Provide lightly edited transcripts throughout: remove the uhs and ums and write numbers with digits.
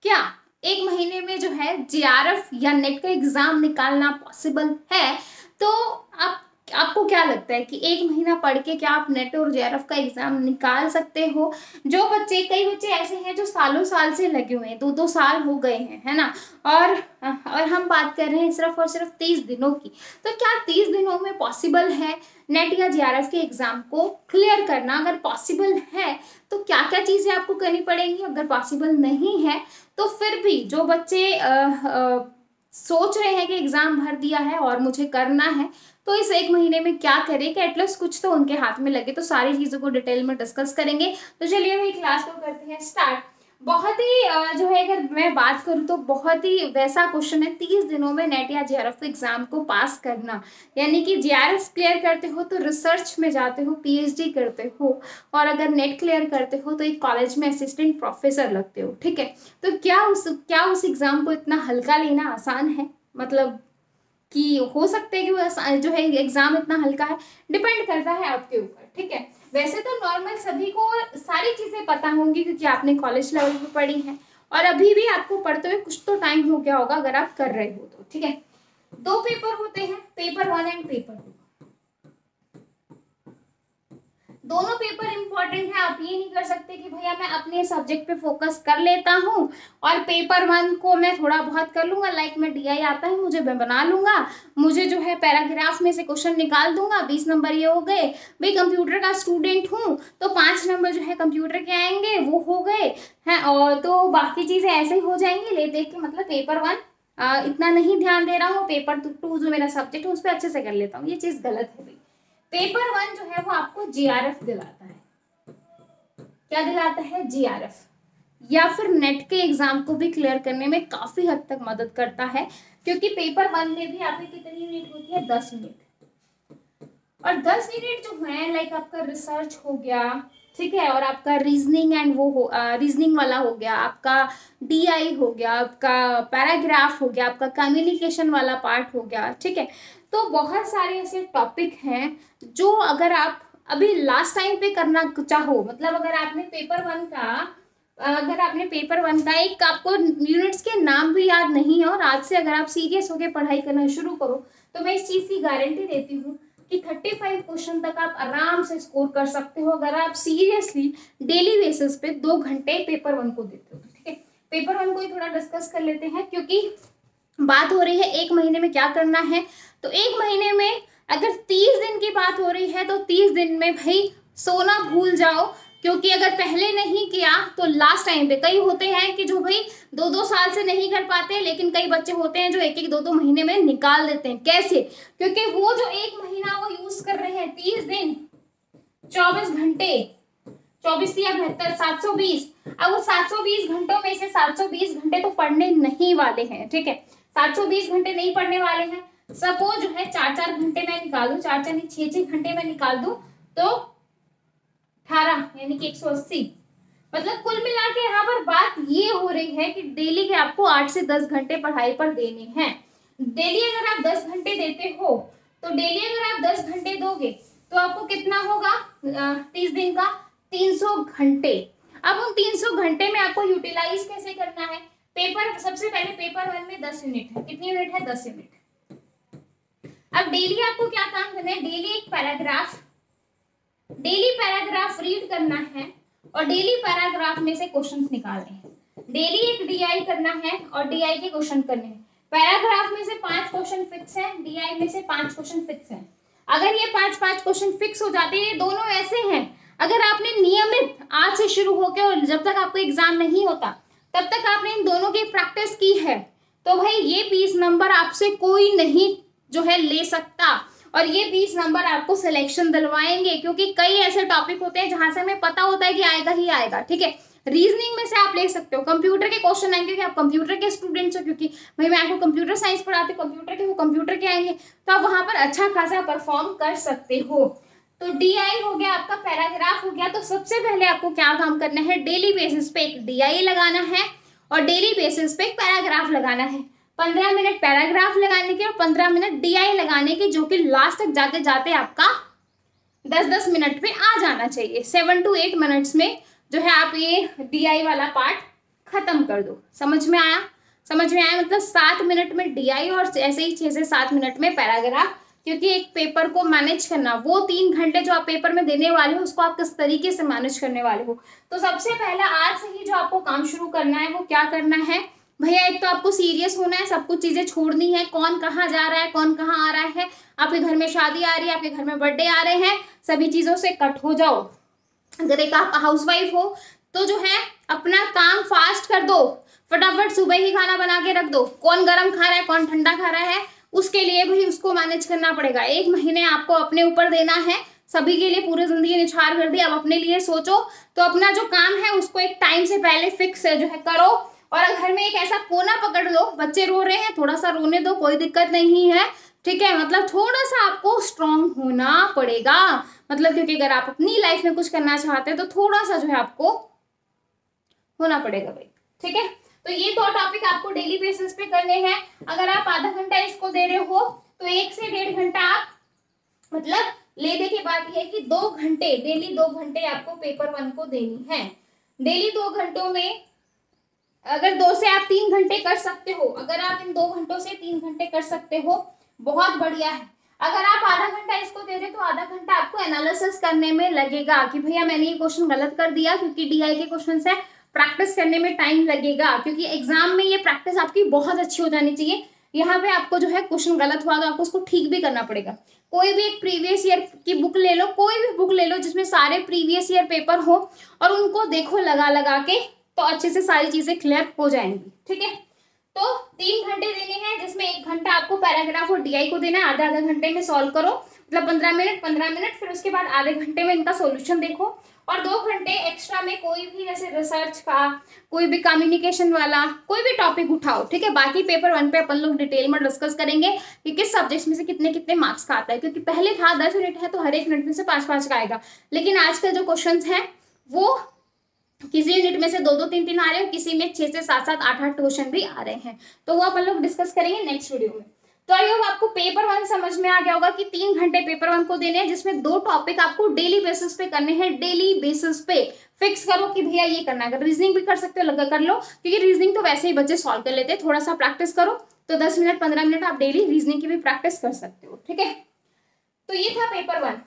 क्या 1 महीने में जो है जेआरएफ या नेट का एग्जाम निकालना पॉसिबल है? तो आपको क्या लगता है कि 1 महीना पढ़ के क्या आप नेट और जेआरएफ का एग्जाम निकाल सकते हो? जो बच्चे, कई बच्चे ऐसे हैं जो सालों साल से लगे हुए हैं, 2-2 साल हो गए हैं, है ना, और हम बात कर रहे हैं सिर्फ और सिर्फ 30 दिनों की। तो क्या 30 दिनों में पॉसिबल है नेट या जेआरएफ के एग्जाम को क्लियर करना? अगर पॉसिबल है तो क्या क्या चीजें आपको करनी पड़ेंगी? अगर पॉसिबल नहीं है तो फिर भी जो बच्चे सोच रहे हैं कि एग्जाम भर दिया है और मुझे करना है, तो इस 1 महीने में क्या करें कि एटलीस्ट कुछ तो उनके हाथ में लगे। तो सारी चीजों को डिटेल में डिस्कस करेंगे। तो चलिए भाई क्लास को करते हैं स्टार्ट। बहुत ही जो है, अगर मैं बात करूँ तो बहुत ही वैसा क्वेश्चन है, 30 दिनों में नेट या जेआरएफ एग्जाम को पास करना। यानी कि जेआरएफ क्लियर करते हो तो रिसर्च में जाते हो, पीएचडी करते हो, और अगर नेट क्लियर करते हो तो एक कॉलेज में असिस्टेंट प्रोफेसर लगते हो। ठीक है, तो क्या उस एग्जाम को इतना हल्का लेना आसान है? मतलब कि हो सकता है कि वो जो है एग्जाम इतना हल्का है, डिपेंड करता है आपके ऊपर। ठीक है, वैसे तो नॉर्मल सभी को सारी चीजें पता होंगी क्योंकि आपने कॉलेज लेवल पे पढ़ी हैं, और अभी भी आपको पढ़ते हुए कुछ तो टाइम हो गया होगा अगर आप कर रहे हो तो। ठीक है, 2 पेपर होते हैं, पेपर 1 एंड पेपर 2। दोनों पेपर इंपॉर्टेंट है। आप ये नहीं कर सकते कि भैया मैं अपने सब्जेक्ट पे फोकस कर लेता हूँ और पेपर 1 को मैं थोड़ा बहुत कर लूंगा, लाइक मैं डीआई आता है मुझे, मैं बना लूंगा, मुझे जो है पैराग्राफ में से क्वेश्चन निकाल दूंगा, 20 नंबर ये हो गए। भाई कंप्यूटर का स्टूडेंट हूँ तो 5 नंबर जो है कंप्यूटर के आएंगे, वो हो गए हैं, और तो बाकी चीजें ऐसे ही हो जाएंगी ले देख के। मतलब पेपर 1 इतना नहीं ध्यान दे रहा हूँ, पेपर 2 जो मेरा सब्जेक्ट है उस पर अच्छे से कर लेता हूँ, ये चीज गलत है भाई। पेपर 1 जो है वो आपको जीआरएफ दिलाता है। क्या दिलाता है? जीआरएफ, या फिर नेट के एग्जाम को भी क्लियर करने में काफी हद तक मदद करता है, क्योंकि पेपर 1 में भी आपकी कितनी यूनिट होती है? 10 यूनिट। और 10 यूनिट जो है लाइक आपका रिसर्च हो गया, ठीक है, और आपका रीजनिंग एंड वो रीजनिंग वाला हो गया, आपका डीआई हो गया, आपका पैराग्राफ हो गया, आपका कम्युनिकेशन वाला पार्ट हो गया। ठीक है, तो बहुत सारे ऐसे टॉपिक हैं जो अगर आप अभी लास्ट टाइम पे करना चाहो, मतलब अगर आपने पेपर वन का एक आपको यूनिट्स के नाम भी याद नहीं है और आज से अगर आप सीरियस होकर पढ़ाई करना शुरू करो तो मैं इस चीज की गारंटी देती हूँ कि 35 क्वेश्चन तक आप आराम से स्कोर कर सकते हो अगर आप सीरियसली डेली बेसिस पे 2 घंटे पेपर 1 को देते हो। ठीक है, पेपर 1 को ही थोड़ा डिस्कस कर लेते हैं, क्योंकि बात हो रही है 1 महीने में क्या करना है। तो 1 महीने में अगर 30 दिन की बात हो रही है तो 30 दिन में भाई सोना भूल जाओ, क्योंकि अगर पहले नहीं किया तो लास्ट टाइम पे कई होते हैं कि जो भाई 2-2 साल से नहीं कर पाते, लेकिन कई बच्चे होते हैं जो 1-1 2-2 महीने में निकाल देते हैं। कैसे? क्योंकि वो जो 1 महीना वो यूज कर रहे हैं, 30 दिन 24 घंटे, 24 या 72 720। अब वो 720 घंटों में से 720 घंटे तो पढ़ने नहीं वाले हैं। ठीक है, 720 घंटे नहीं पढ़ने वाले हैं। सपोज जो है 4-4 घंटे मैं निकाल दूं, 4-4 नहीं 6-6 घंटे में निकाल दूं तो 18 यानी कि 180। मतलब कुल मिला के यहाँ पर बात ये हो रही है कि डेली के आपको 8 से 10 घंटे पढ़ाई पर देने हैं। डेली अगर आप 10 घंटे देते हो तो डेली अगर आप 10 घंटे दोगे तो आपको कितना होगा 30 दिन का? 300 घंटे। अब उन 300 घंटे में आपको यूटिलाइज कैसे करना है? सबसे पहले पेपर 1 में 10 यूनिट है। कितनी यूनिट है? 10 यूनिट। अब डेली आपको क्या काम करना है? डेली पैराग्राफ रीड करना है और डेली पैराग्राफ में से क्वेश्चंस निकालने हैं। डेली एक डीआई करना है और डीआई के क्वेश्चन करने हैं। पैराग्राफ में से 5 क्वेश्चन फिक्स है, डीआई में से 5 क्वेश्चन फिक्स है। अगर ये 5-5 क्वेश्चन फिक्स हो जाते हैं, ये दोनों ऐसे हैं, अगर आपने नियमित आज से शुरू होकर और जब तक आपको एग्जाम नहीं होता तब तक आपने इन दोनों की प्रैक्टिस की है, तो भाई ये 20 नंबर आपसे कोई नहीं जो है ले सकता, और ये 20 नंबर आपको सिलेक्शन दिलवाएंगे। क्योंकि कई ऐसे टॉपिक होते हैं जहां से हमें पता होता है कि आएगा ही आएगा। ठीक है, रीजनिंग में से आप ले सकते हो, कंप्यूटर के क्वेश्चन आएंगे क्योंकि आप कंप्यूटर के स्टूडेंट्स हो, क्योंकि भाई मैं आपको कंप्यूटर साइंस पढ़ाती हूँ, कंप्यूटर के वो कंप्यूटर के आएंगे, तो आप वहां पर अच्छा खासा परफॉर्म कर सकते हो। तो डीआई हो गया, आपका पैराग्राफ हो गया। तो सबसे पहले आपको क्या काम करना है? डेली बेसिस पे एक डीआई लगाना है और डेली बेसिस पे एक पैराग्राफ लगाना है। 15 मिनट पैराग्राफ लगाने के और 15 मिनट डीआई लगाने के, जो कि लास्ट तक जाते जाते आपका 10-10 मिनट पे आ जाना चाहिए। 7 to 8 मिनट्स में जो है आप ये डीआई वाला पार्ट खत्म कर दो। समझ में आया? समझ में आया मतलब 7 मिनट में DI और ऐसे ही 6 से 7 मिनट में पैराग्राफ, क्योंकि एक पेपर को मैनेज करना, वो 3 घंटे जो आप पेपर में देने वाले हो उसको आप किस तरीके से मैनेज करने वाले हो। तो सबसे पहले आज से ही जो आपको काम शुरू करना है वो क्या करना है भैया, एक तो आपको सीरियस होना है, सब कुछ चीजें छोड़नी है, कौन कहाँ जा रहा है, कौन कहाँ आ रहा है, आपके घर में शादी आ रही है, आपके घर में बर्थडे आ रहे हैं, सभी चीजों से कट हो जाओ। अगर एक आप हाउसवाइफ हो तो जो है अपना काम फास्ट कर दो, फटाफट सुबह ही खाना बना के रख दो, कौन गरम खा रहा है कौन ठंडा खा रहा है उसके लिए भी उसको मैनेज करना पड़ेगा। 1 महीने आपको अपने ऊपर देना है, सभी के लिए पूरी जिंदगी निछावर कर दी, अब अपने लिए सोचो। तो अपना जो काम है उसको एक टाइम से पहले फिक्स जो है करो, और घर में एक ऐसा कोना पकड़ लो, बच्चे रो रहे हैं थोड़ा सा रोने दो, कोई दिक्कत नहीं है, ठीक है। मतलब थोड़ा सा आपको स्ट्रांग होना पड़ेगा, मतलब क्योंकि अगर आप अपनी लाइफ में कुछ करना चाहते हैं तो थोड़ा सा जो है आपको होना पड़ेगा भाई, ठीक है। तो ये 2 टॉपिक आपको डेली बेसिस पे करने हैं। अगर आप आधा घंटा इसको दे रहे हो तो 1 से 1.5 घंटा आप मतलब लेने की बात यह है कि 2 घंटे डेली 2 घंटे आपको पेपर 1 को देनी है। डेली 2 घंटों में अगर 2 से आप 3 घंटे कर सकते हो, अगर आप इन 2 घंटों से 3 घंटे कर सकते हो बहुत बढ़िया है। अगर आप आधा घंटा इसको दे रहे तो आधा घंटा आपको एनालिसिस करने में लगेगा कि भैया मैंने ये क्वेश्चन गलत कर दिया, क्योंकि DI के क्वेश्चन है, प्रैक्टिस करने में टाइम लगेगा, क्योंकि एग्जाम में ये प्रैक्टिस आपकी बहुत अच्छी हो जानी चाहिए। यहाँ पे आपको जो है क्वेश्चन गलत हुआ तो आपको उसको ठीक भी करना पड़ेगा। कोई भी एक प्रीवियस ईयर की बुक ले लो, कोई भी बुक ले लो जिसमें सारे प्रीवियस ईयर पेपर हो और उनको देखो लगा लगा के, तो अच्छे से सारी चीजें क्लियर हो जाएंगी, ठीक है। तो 3 घंटे देने हैं जिसमें 1 घंटा आपको पैराग्राफ और DI को देना है, आधा आधा घंटे में सॉल्व करो, मतलब 15 मिनट, फिर उसके बाद आधे घंटे में इनका सॉल्यूशन देखो, और 2 घंटे एक्स्ट्रा में कोई भी जैसे रिसर्च का, कोई भी कम्युनिकेशन वाला कोई भी टॉपिक उठाओ, ठीक है। बाकी पेपर 1 पे अपन लोग डिटेल में डिस्कस करेंगे कि किस सब्जेक्ट में से कितने कितने मार्क्स का आता है, क्योंकि पहले था 10 यूनिट है तो हर एक यूनिट में से 5-5 का आएगा, लेकिन आजकल जो क्वेश्चन है वो किसी यूनिट में से 2-2, 3-3 आ रहे हैं, किसी में 6 से 7-7, 8-8 क्वेश्चन भी आ रहे हैं, तो वो अपन लोग डिस्कस करेंगे नेक्स्ट वीडियो में। तो आई होप आपको पेपर 1 समझ में आ गया होगा कि 3 घंटे पेपर 1 को देने हैं, जिसमें 2 टॉपिक आपको डेली बेसिस पे करने हैं। डेली बेसिस पे फिक्स करो कि भैया ये करना है। अगर रीजनिंग भी कर सकते हो लगा कर लो, क्योंकि रीजनिंग तो वैसे ही बच्चे सॉल्व कर लेते हैं, थोड़ा सा प्रैक्टिस करो तो 10 मिनट 15 मिनट आप डेली रीजनिंग की भी प्रैक्टिस कर सकते हो, ठीक है। तो ये था पेपर 1।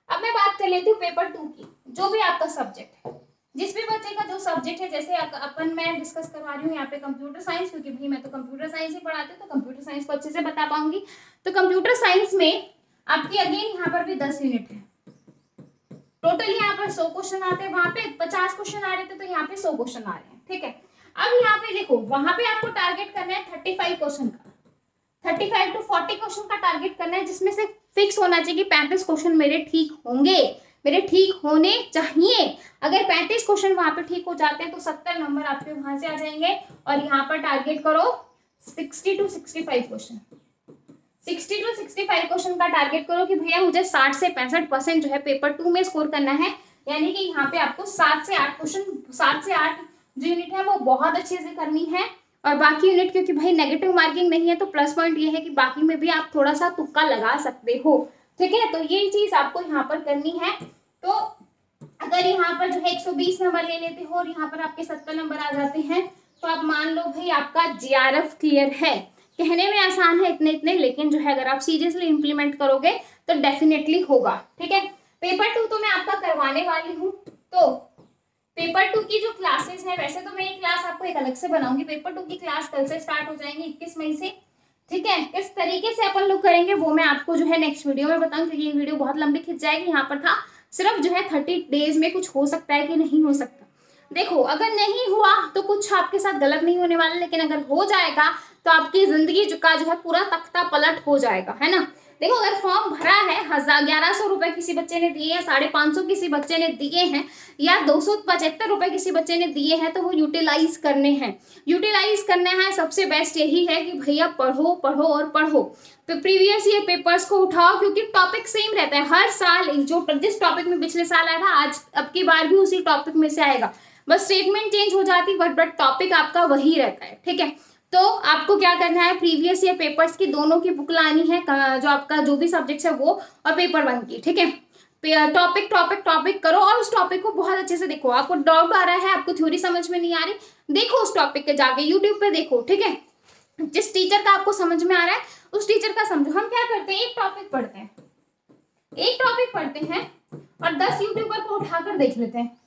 अब मैं बात कर लेती हूँ पेपर 2 की। जो भी आपका सब्जेक्ट है, जिस भी बच्चे का जो सब्जेक्ट है, जैसे अपन मैं डिस्कस करवा रही हूँ यहाँ पे कंप्यूटर साइंस, क्योंकि भाई मैं तो कंप्यूटर साइंस ही पढ़ाती हूँ तो कंप्यूटर साइंस को अच्छे से बता पाऊंगी। तो कंप्यूटर साइंस में आपकी अगेन यहाँ पर भी 10 यूनिट है टोटल। यहाँ पर 100 क्वेश्चन आते हैं, वहां पे 50 क्वेश्चन आ रहे थे तो यहाँ पे 100 क्वेश्चन आ रहे हैं, ठीक है। अब यहाँ पे देखो, वहां पे आपको टारगेट करना है 35 क्वेश्चन का, 35 to 40 क्वेश्चन का टारगेट करना है, जिसमें से फिक्स होना चाहिए कि 35 क्वेश्चन मेरे ठीक होंगे, मेरे ठीक होने चाहिए। अगर 35 क्वेश्चन वहां पे ठीक हो जाते हैं तो 70 नंबर आपके वहां से आ जाएंगे। और यहाँ पर टारगेट करो 60 to 65 क्वेश्चन, 60 to 65 क्वेश्चन का टारगेट करो कि भैया मुझे 60 से 65% जो है पेपर 2 में स्कोर करना है। यानी कि यहाँ पे आपको 7 से 8 क्वेश्चन, 7 से 8 जो यूनिट है वो बहुत अच्छे से करनी है। और बाकी यूनिट क्योंकि भाई नेगेटिव मार्किंग नहीं है तो प्लस पॉइंट ये है कि बाकी में भी आप थोड़ा सा तुक्का लगा सकते हो, ठीक है। तो ये चीज आपको यहाँ पर करनी है। तो अगर यहाँ पर जो है 120 नंबर ले लेते हो और यहाँ पर आपके 70 नंबर आ जाते हैं तो आप मान लो भाई आपका JRF क्लियर है। कहने में आसान है इतने इतने, लेकिन जो है अगर आप सीरियसली इंप्लीमेंट करोगे तो डेफिनेटली होगा, ठीक है। पेपर 2 तो मैं आपका करवाने वाली हूँ। तो पेपर 2 की जो क्लासेस है, वैसे तो मैं ये क्लास आपको एक अलग से बनाऊंगी। पेपर 2 की क्लास कल से स्टार्ट हो जाएंगी 21 मई से, ठीक है। किस तरीके से अपन लोग करेंगे वो मैं आपको जो है नेक्स्ट वीडियो में बताऊंगी, क्योंकि ये वीडियो बहुत लंबी खिंच जाएगी। यहाँ पर था सिर्फ जो है 30 डेज में कुछ हो सकता है कि नहीं हो सकता। देखो अगर नहीं हुआ तो कुछ आपके साथ गलत नहीं होने वाला, लेकिन अगर हो जाएगा तो आपकी जिंदगी का जो है पूरा तख्ता पलट हो जाएगा, है ना। देखो अगर फॉर्म भरा है 1100 रुपए किसी बच्चे ने दिए हैं, 550 किसी बच्चे ने दिए हैं, या 275 रुपए किसी बच्चे ने दिए हैं, तो वो यूटिलाइज करने हैं। यूटिलाइज करना है, सबसे बेस्ट यही है कि भैया पढ़ो पढ़ो और पढ़ो। तो प्रीवियस ईयर पेपर्स को उठाओ, क्योंकि टॉपिक सेम रहता है हर साल। जो जिस टॉपिक में पिछले साल आया था आज अब की बार भी उसी टॉपिक में से आएगा, बस स्टेटमेंट चेंज हो जाती, बट टॉपिक आपका वही रहता है, ठीक है। तो आपको क्या करना है, प्रीवियस ईयर पेपर्स की दोनों की बुक लानी है, जो आपका जो भी सब्जेक्ट है वो, और पेपर 1 की, ठीक है। टॉपिक टॉपिक टॉपिक करो और उस टॉपिक को बहुत अच्छे से देखो। आपको डाउट आ रहा है, आपको थ्योरी समझ में नहीं आ रही, देखो उस टॉपिक के जाके यूट्यूब पे देखो, ठीक है। जिस टीचर का आपको समझ में आ रहा है उस टीचर का समझो। हम क्या करते हैं, एक टॉपिक पढ़ते हैं और 10 यूट्यूबर को उठाकर देख लेते हैं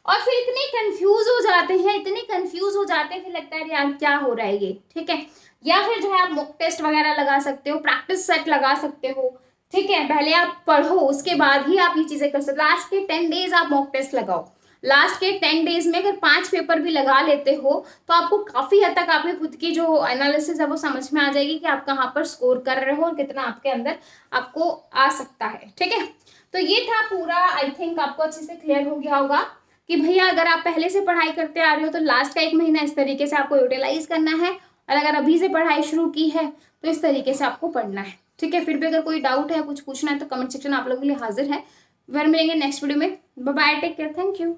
और फिर इतने कंफ्यूज हो जाते हैं, फिर लगता है यार क्या हो रहा है ये, ठीक है। या फिर जो है आप मॉक टेस्ट वगैरह लगा सकते हो, प्रैक्टिस सेट लगा सकते हो, ठीक है। पहले आप पढ़ो, उसके बाद ही आप ये चीजें कर सकते हो। लास्ट के 10 डेज आप मॉक टेस्ट लगाओ। लास्ट के 10 डेज में अगर 5 पेपर भी लगा लेते हो तो आपको काफी हद तक आपके खुद की जो एनालिसिस है वो समझ में आ जाएगी कि आप कहाँ पर स्कोर कर रहे हो और कितना आपके अंदर आपको आ सकता है, ठीक है। तो ये था पूरा, आई थिंक आपको अच्छे से क्लियर हो गया होगा कि भैया अगर आप पहले से पढ़ाई करते आ रहे हो तो लास्ट का 1 महीना इस तरीके से आपको यूटिलाइज करना है, और अगर अभी से पढ़ाई शुरू की है तो इस तरीके से आपको पढ़ना है, ठीक है। फिर भी अगर कोई डाउट है, कुछ पूछना है तो कमेंट सेक्शन आप लोगों के लिए हाजिर है। फिर मिलेंगे नेक्स्ट वीडियो में। Bye bye, take care, thank you.